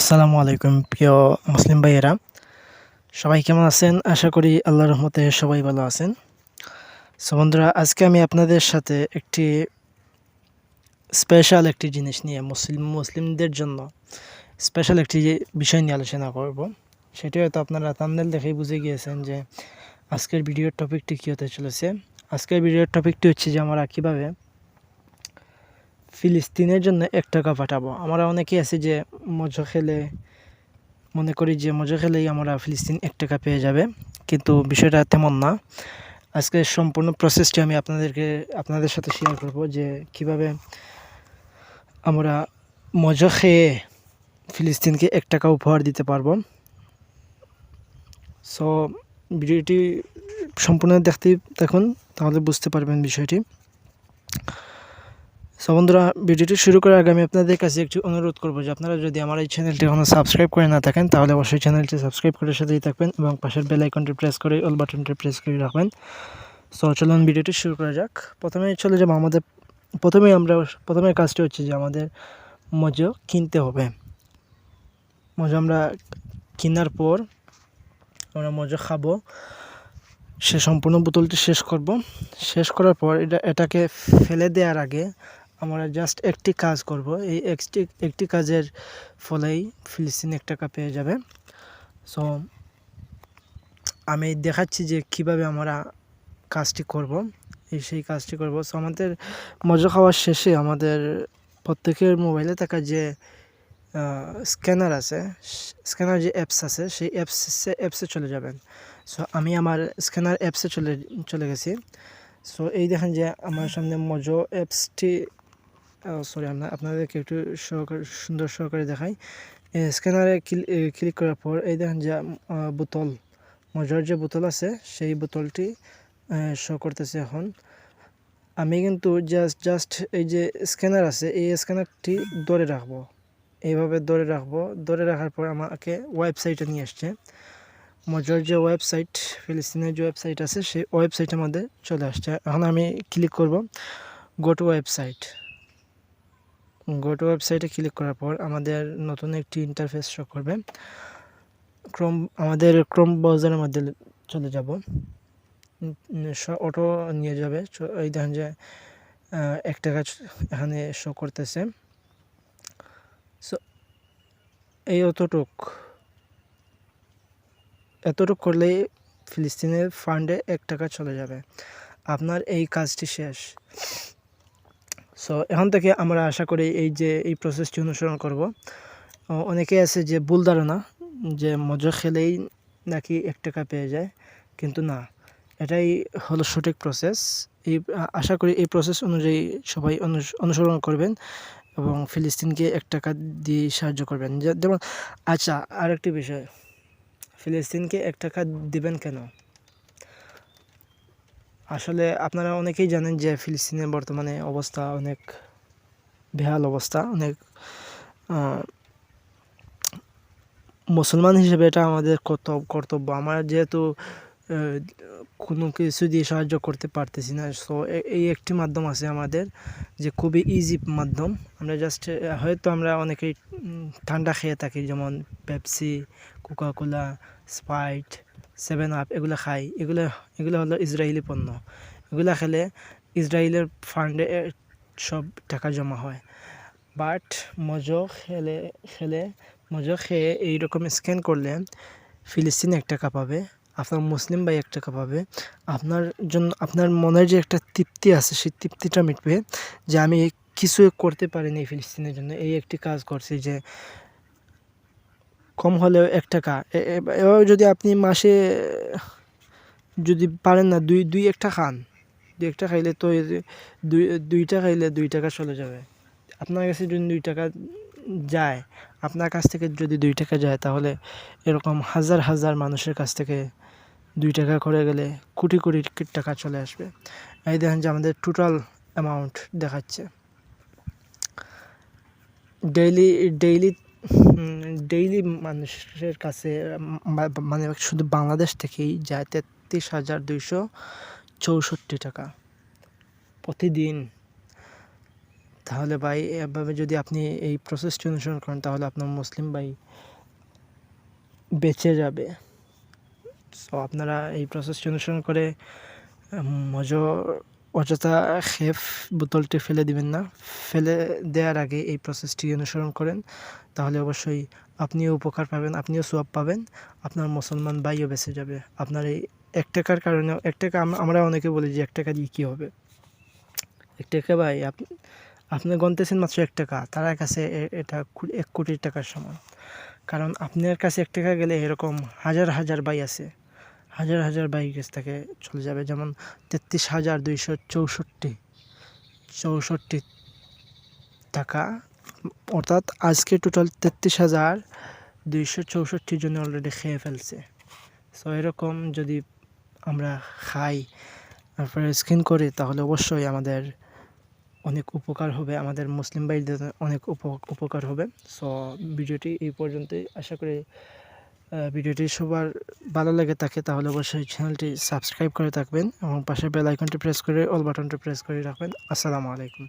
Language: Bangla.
আসসালামু আলাইকুম প্রিয় মুসলিম ভাইয়েরা, সবাই কেমন আছেন? আশা করি আল্লাহর রহমতে সবাই ভালো আছেন। সো বন্ধুরা, আজকে আমি আপনাদের সাথে একটি স্পেশাল একটি জিনিস নিয়ে মুসলিমদের জন্য স্পেশাল একটি বিষয় নিয়ে আলোচনা করব। সেটি হয়তো আপনারা থাম্বনেল দেখেই বুঝে গিয়েছেন যে আজকের ভিডিওর টপিকটি কী হতে চলেছে। আজকের ভিডিওর টপিকটি হচ্ছে যে আমরা কীভাবে ফিলিস্তিনের জন্য 1 টাকা পাঠাবো। আমরা অনেকেই আছি যে মনে করি যে মজা খেলেই আমরা ফিলিস্তিন 1 টাকা পেয়ে যাবে, কিন্তু বিষয়টা তেমন না। আজকে সম্পূর্ণ প্রসেসটি আমি আপনাদের সাথে শেয়ার করব যে কিভাবে আমরা মজা খেয়ে ফিলিস্তিনকে 1 টাকা উপহার দিতে পারবো। সো ভিডিওটি সম্পূর্ণ দেখতে থাকুন, তাহলে বুঝতে পারবেন বিষয়টি। সো বন্ধুরা, ভিডিওটি শুরু করার আগে আমি আপনাদের কাছে একটি অনুরোধ করব যে আপনারা যদি আমার এই চ্যানেলটি এখনও সাবস্ক্রাইব করে না থাকেন, তাহলে অবশ্যই চ্যানেলটি সাবস্ক্রাইব করে সাথেই থাকবেন এবং পাশের বেল আইকনটি প্রেস করে অল বাটনটি প্রেস করে রাখবেন। সো চলুন ভিডিওটি শুরু করা যাক। প্রথমে কাজটি হচ্ছে যে আমাদের মজো কিনতে হবে। মজো আমরা কেনার পর আমরা মজো খাবো। সম্পূর্ণ বোতলটি শেষ করার পর এটাকে ফেলে দেওয়ার আগে আমরা জাস্ট একটি কাজ করব। এই একটি কাজের ফলেই ফিলিস্তিন 1 টাকা পেয়ে যাবে। সো আমি দেখাচ্ছি যে কিভাবে আমরা কাজটি করব। সেই কাজটি করব। সো আমাদের মজা খাওয়ার শেষে আমাদের প্রত্যেকের মোবাইলে থাকা যে স্ক্যানার আছে, স্ক্যানার যে অ্যাপস আছে, সেই অ্যাপসে চলে যাবেন। সো আমি আমার স্ক্যানার অ্যাপসে চলে গেছি। সো এই দেখেন যে আমার সামনে মজো অ্যাপসটি, সরি, আপনাদেরকে একটু সুন্দর সহকারে দেখাই। স্ক্যানারে ক্লিক করার পর এই দেখেন যে বোতল, মজার যে বোতল আছে সেই বোতলটি শো করতেছে। এখন আমি কিন্তু জাস্ট এই যে স্ক্যানার আছে, এই স্ক্যানারটি ধরে রাখবো, এইভাবে ধরে রাখার পর আমাকে ওয়েবসাইটে নিয়ে আসছে। মজার যে ওয়েবসাইট, ফিলিস্তিনের যে ওয়েবসাইট আছে, সেই ওয়েবসাইটের মধ্যে চলে আসছে। এখন আমি ক্লিক করব গো টু ওয়েবসাইটে ক্লিক করার পর আমাদের নতুন একটি ইন্টারফেস শো করবে। আমাদের ক্রোম ব্রাউজারের মধ্যে চলে যাব, অটো নিয়ে যাবে। এই দেখেন যে 1 টাকা এখানে শো করতেছে। সো এই এতটুক করলেই ফিলিস্তিনের ফান্ডে 1 টাকা চলে যাবে। আপনার এই কাজটি শেষ। সো এখন থেকে আমরা আশা করি এই প্রসেসটি অনুসরণ করব। অনেকে আছে যে ভুল ধারণা যে মজা খেলেই নাকি 1 টাকা পেয়ে যায়, কিন্তু না, এটাই হলো সঠিক প্রসেস। আশা করি এই প্রসেস অনুযায়ী সবাই অনুসরণ করবেন এবং ফিলিস্তিনকে 1 টাকা দিয়ে সাহায্য করবেন। যেমন আচ্ছা, আরেকটি বিষয়, ফিলিস্তিনকে 1 টাকা দিবেন কেন? আসলে আপনারা অনেকেই জানেন যে ফিলিস্তিনের বর্তমানে অবস্থা অনেক বেহাল অবস্থা। মুসলমান হিসেবে এটা আমাদের কর্তব্য। আমরা যেহেতু কোনো কিছু দিয়ে সাহায্য করতে পারতেছি না, সো এই একটি মাধ্যম আছে আমাদের, যে খুবই ইজি মাধ্যম। আমরা জাস্ট হয়তো আমরা অনেকেই ঠান্ডা খেয়ে থাকি, যেমন পেপসি, কোকাকোলা, স্প্রাইট, 7 আপ, এগুলো খাই। এগুলো হলো ইসরায়েলি পণ্য। এগুলো খেলে ইসরায়েলের ফান্ডে সব টাকা জমা হয়। বাট মজো খেয়ে এইরকম স্ক্যান করলে ফিলিস্তিন 1 টাকা পাবে, আপনার মুসলিম ভাই 1 টাকা পাবে। আপনার জন্য আপনার মনের যে একটা তৃপ্তি আছে, সেই তৃপ্তিটা মিটবে যে আমি কিছু করতে পারিনি ফিলিস্তিনের জন্য, এই একটি কাজ করছি। যে কম হলেও 1 টাকা, এভাবে যদি আপনি মাসে যদি পারেন না, দুই একটা খান, 2-1টা খাইলে তো দুইটা খাইলে 2 টাকা চলে যাবে। আপনার কাছে যদি 2 টাকা যায়, আপনার কাছ থেকে যদি 2 টাকা যায়, তাহলে এরকম হাজার হাজার মানুষের কাছ থেকে 2 টাকা করে গেলে কোটি কোটি টাকা চলে আসবে। এই দেখেন যে আমাদের টোটাল অ্যামাউন্ট দেখাচ্ছে। ডেইলি মানুষের কাছে মানে শুধু বাংলাদেশ থেকেই যায় 33,264 টাকা প্রতিদিন। তাহলে ভাই এভাবে যদি আপনি এই প্রসেসটি অনুসরণ করেন তাহলে আপনার মুসলিম ভাই বেঁচে যাবে। সো আপনারা এই প্রসেসটি অনুসরণ করে মজো অযথা খেয়ে বোতলটি ফেলে দিবেন না। ফেলে দেওয়ার আগে এই প্রসেসটি অনুসরণ করেন, তাহলে অবশ্যই আপনিও উপকার পাবেন, আপনিও সওয়াব পাবেন, আপনার মুসলমান ভাইও বেঁচে যাবে। আপনার এই ৳১ কারণে ৳১ আমরা অনেকে বলি যে ৳১ দিয়ে কী হবে? ৳১ ভাই আপনি গণতেছেন মাত্র ৳১, তার কাছে এটা ৳১,০০,০০,০০০ সমান। কারণ আপনার কাছে ৳১ গেলে এরকম হাজার হাজার ভাই আছে, হাজার হাজার ভাইয়ের কাছ থেকে চলে যাবে। যেমন ৩৩,২৬৪ টাকা, অর্থাৎ আজকে টোটাল ৩৩,২৬৪ জনে অলরেডি খেয়ে ফেলছে। সো এরকম যদি আমরা খাই, তারপরে স্ক্যান করি, তাহলে অবশ্যই আমাদের অনেক উপকার হবে, আমাদের মুসলিম ভাইদের অনেক উপকার হবে। সো ভিডিওটি এই পর্যন্তই। আশা করি ভিডিওটি সবার ভালো লেগে থাকে, তাহলে অবশ্যই চ্যানেলটি সাবস্ক্রাইব করে থাকবেন এবং পাশে বেল আইকনটি প্রেস করে অল বাটনটি প্রেস করে রাখবেন। আসসালামু আলাইকুম।